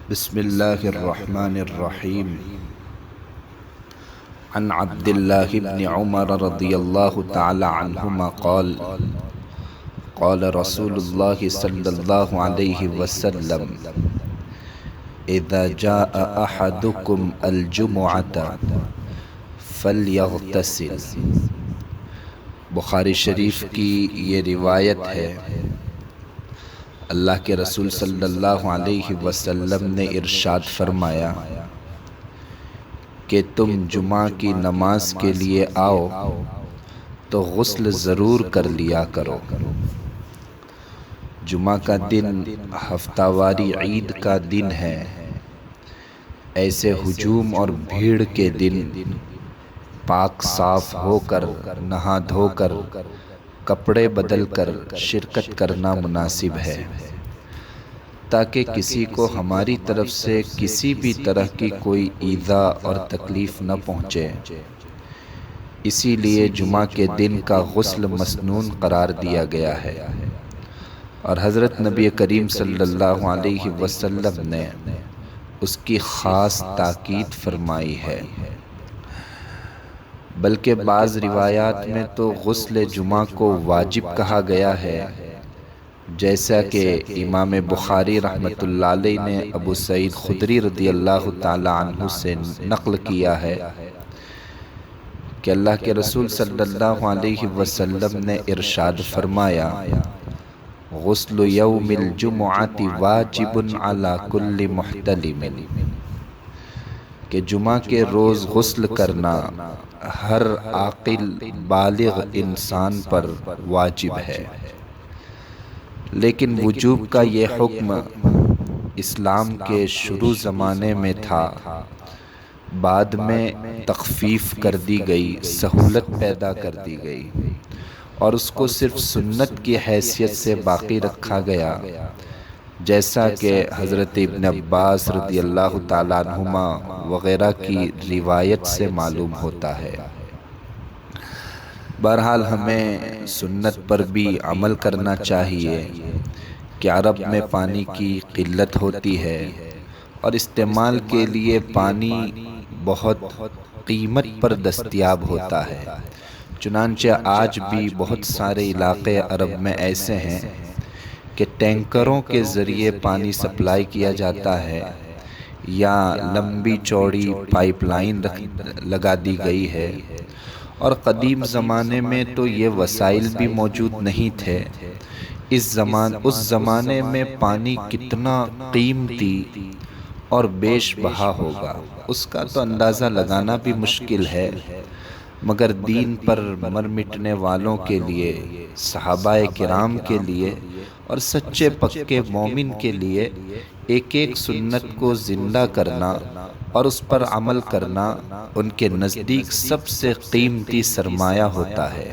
بسم الله الرحمن الرحيم. عن عبد الله بن عمر رضي الله تعالى عنهما قال قال رسول الله صلى الله عليه وسلم: إذا جاء أحدكم الجمعة فليغتسل. بخاری شریف کی یہ روایت ہے. اللہ کے رسول صلی اللہ علیہ وسلم نے ارشاد فرمایا کہ تم جمعہ کی نماز کے لیے آؤ تو غسل ضرور کر لیا کرو. جمعہ کا دن ہفتہ واری عید کا دن ہے. ایسے ہجوم اور بھیڑ کے دن پاک صاف ہو کر، نہا دھو کر، کپڑے بدل کر شرکت کرنا مناسب ہے، تاکہ کسی کو ہماری طرف سے کسی بھی طرح کی کوئی ایذا اور تکلیف نہ پہنچے. اسی لیے جمعہ کے دن کا غسل مسنون قرار دیا گیا ہے، اور حضرت نبی کریم صلی اللہ علیہ وسلم نے اس کی خاص تاکید فرمائی ہے. بلکہ بعض روایات میں تو غسل جمعہ کو واجب کہا گیا ہے، جیسا کہ امام بخاری رحمۃ اللہ علیہ نے ابو سعید خدری رضی اللہ تعالی عنہ سے نقل کیا ہے کہ اللہ کے رسول صلی اللہ علیہ وسلم نے ارشاد فرمایا: غسل یوم الجمعۃ واجب علی کل محتلم، کہ جمعہ کے روز غسل کرنا ہر عاقل بالغ انسان پر واجب ہے. لیکن وجوب کا یہ حکم اسلام کے شروع زمانے میں تھا، بعد میں تخفیف کر دی گئی، سہولت پیدا کر دی گئی، اور اس کو صرف سنت کی حیثیت سے باقی رکھا گیا، جیسا کہ حضرت ابن عباس رضی اللہ تعالیٰ عنہما وغیرہ کی روایت سے معلوم ہوتا ہے. بہرحال ہمیں سنت پر بھی عمل کرنا چاہیے کہ عرب میں پانی کی قلت ہوتی ہے اور استعمال کے لیے پانی بہت قیمت پر دستیاب ہوتا ہے. چنانچہ آج بھی بہت سارے علاقے عرب میں ایسے ہیں کہ ٹینکروں کے ذریعے پانی سپلائی کیا جاتا ہے، یا لمبی چوڑی پائپ لائن لگا دی گئی ہے. اور قدیم زمانے میں تو یہ وسائل بھی موجود نہیں تھے. اس زمانے میں پانی کتنا قیمتی اور بیش بہا ہوگا، اس کا تو اندازہ لگانا بھی مشکل ہے. مگر دین پر مر مٹنے والوں کے لیے، صحابہ کرام کے لیے اور سچے پکے مومن کے لیے ایک ایک سنت کو زندہ کرنا اور اس پر عمل کرنا ان کے نزدیک سب سے قیمتی سرمایہ ہوتا ہے.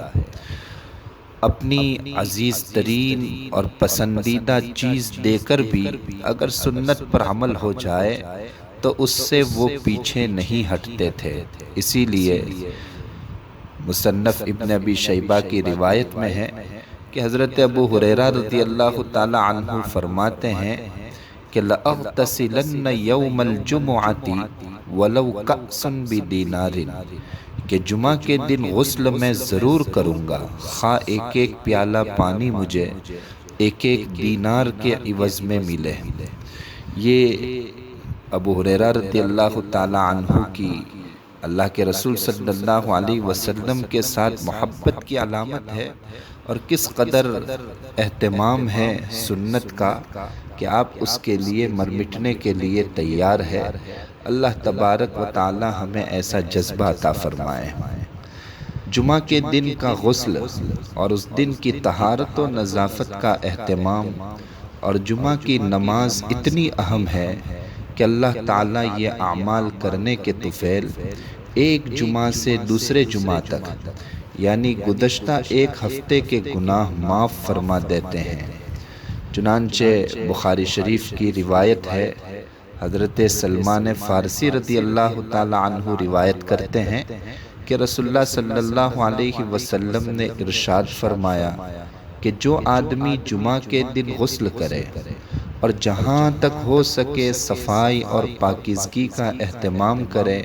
اپنی عزیز ترین اور پسندیدہ چیز دے کر بھی اگر سنت پر عمل ہو جائے تو اس سے وہ پیچھے نہیں ہٹتے تھے. اسی لیے مصنف ابن ابی شیبہ کی روایت میں ہے کہ حضرت ابو ہریرہ رضی اللہ تعالی عنہ فرماتے ہیں کہ لَأَغْتَسِلَنَّ يَوْمَ الْجُمُعَةِ وَلَوْ كَأْسًا بِدِینَارٍ، کہ جمعہ کے دن غسل میں ضرور کروں گا، خواہ ایک ایک پیالہ پانی مجھے ایک ایک دینار کے عوض میں ملے. یہ ابو ہریرہ رضی اللہ تعالی عنہ کی اللہ کے رسول صلی اللہ علیہ وسلم کے ساتھ محبت کی علامت ہے، اور کس قدر اہتمام ہے سنت کا کہ آپ اس کے لیے مر مٹنے کے لیے تیار ہے. اللہ تبارک و تعالی ہمیں ایسا جذبہ عطا فرمائے. جمعہ کے دن کا غسل اور اس دن کی طہارت و نظافت کا اہتمام اور جمعہ کی نماز اتنی اہم ہے کہ اللہ تعالیٰ یہ اعمال کرنے کے طفیل ایک جمعہ سے دوسرے جمعہ تک، یعنی گزشتہ ایک ہفتے کے گناہ معاف فرما دیتے ہیں. چنانچہ بخاری شریف کی روایت ہے، حضرت سلمان فارسی رضی اللہ تعالی عنہ روایت کرتے ہیں کہ رسول اللہ صلی اللہ علیہ وسلم نے ارشاد فرمایا کہ جو آدمی جمعہ کے دن غسل کرے اور جہاں تک ہو سکے صفائی اور پاکیزگی کا اہتمام کرے،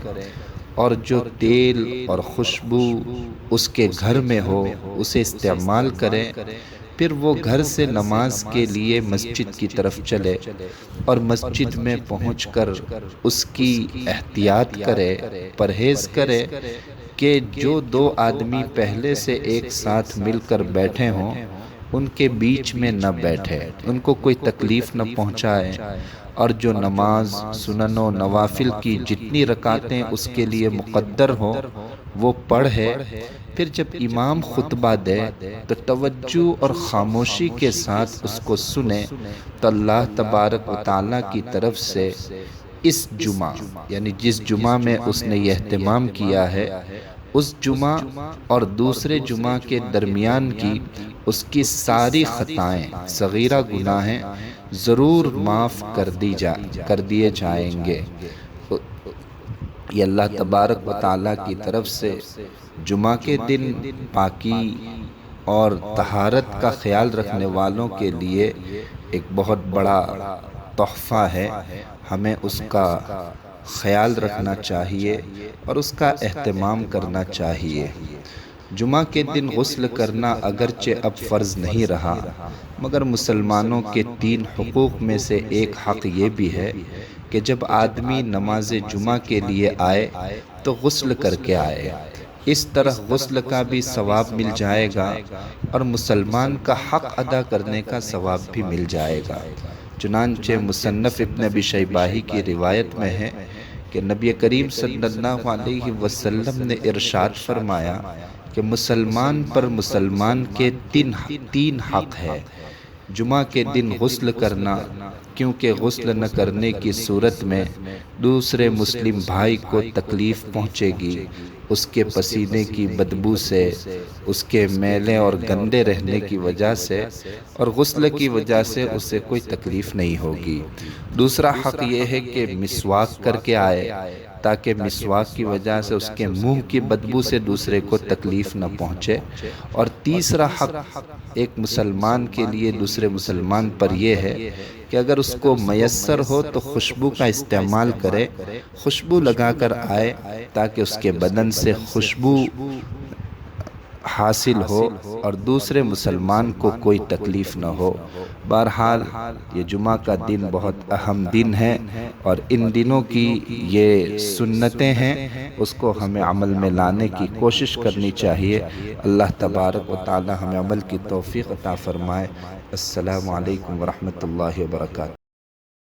اور جو تیل اور خوشبو اس کے گھر میں ہو اسے استعمال کرے، پھر وہ گھر سے نماز کے لیے مسجد کی طرف چلے اور مسجد میں پہنچ کر اس کی احتیاط کرے، پرہیز کرے کہ جو دو آدمی پہلے سے ایک ساتھ مل کر بیٹھے ہوں ان کے بیچ میں نہ بیٹھے، ان کو کوئی تکلیف نہ پہنچائے، اور جو نماز سنن و نوافل کی جتنی رکعتیں اس کے لیے مقدر ہوں وہ پڑھے۔ پھر جب امام خطبہ دے تو توجہ اور خاموشی کے ساتھ اس کو سنے، تو اللہ تبارک و تعالیٰ کی طرف سے اس جمعہ یعنی جس جمعہ میں اس نے یہ اہتمام کیا ہے اس جمعہ اور دوسرے جمعہ کے درمیان کی اس کی ساری خطائیں، صغیرہ گناہیں ضرور معاف کر دیے جائیں گے۔ یہ اللہ تبارک و تعالیٰ کی طرف سے جمعہ کے دن پاکی اور طہارت کا خیال رکھنے والوں کے لیے ایک بہت بڑا تحفہ ہے۔ ہمیں اس کا خیال رکھنا چاہیے اور اس کا اہتمام کرنا چاہیے۔ جمعہ کے دن غسل کرنا اگرچہ اب فرض نہیں رہا، مگر مسلمانوں کے 3 حقوق میں سے ایک حق یہ بھی ہے کہ جب آدمی نماز جمعہ کے لیے آئے تو غسل کر کے آئے۔ اس طرح غسل کا بھی ثواب مل جائے گا اور مسلمان کا حق ادا کرنے کا ثواب بھی مل جائے گا۔ چنانچہ مصنف ابن ابی شیبہ کی روایت میں ہے کہ نبی کریم صلی اللہ علیہ وسلم نے ارشاد فرمایا کہ مسلمان پر مسلمان کے 3 حق ہے۔ جمعہ کے دن غسل کرنا، کیونکہ غسل نہ کرنے کی صورت میں دوسرے مسلم بھائی کو تکلیف پہنچے گی، اس کے پسینے کی بدبو سے، اس کے میلے اور گندے رہنے کی وجہ سے، اور غسل کی وجہ سے اسے کوئی تکلیف نہیں ہوگی۔ دوسرا حق یہ ہے کہ مسواک کر کے آئے تاکہ مسواک کی وجہ سے اس کے منہ کی بدبو سے دوسرے کو تکلیف نہ پہنچے۔ اور تیسرا حق ایک مسلمان کے لیے دوسرے مسلمان پر یہ ہے کہ اگر اس کو میسر ہو تو خوشبو کا استعمال کرے، خوشبو لگا کر آئے تاکہ اس کے بدن سے خوشبو حاصل ہو اور دوسرے مسلمان کو کوئی تکلیف نہ ہو۔ بہرحال یہ جمعہ کا دن بہت اہم دن ہے اور ان دنوں کی یہ سنتیں ہیں، اس کو ہمیں عمل میں لانے کی کوشش کرنی چاہیے۔ اللہ تبارک و تعالی ہمیں عمل کی توفیق عطا فرمائے۔ السلام علیکم ورحمۃ اللہ وبرکاتہ۔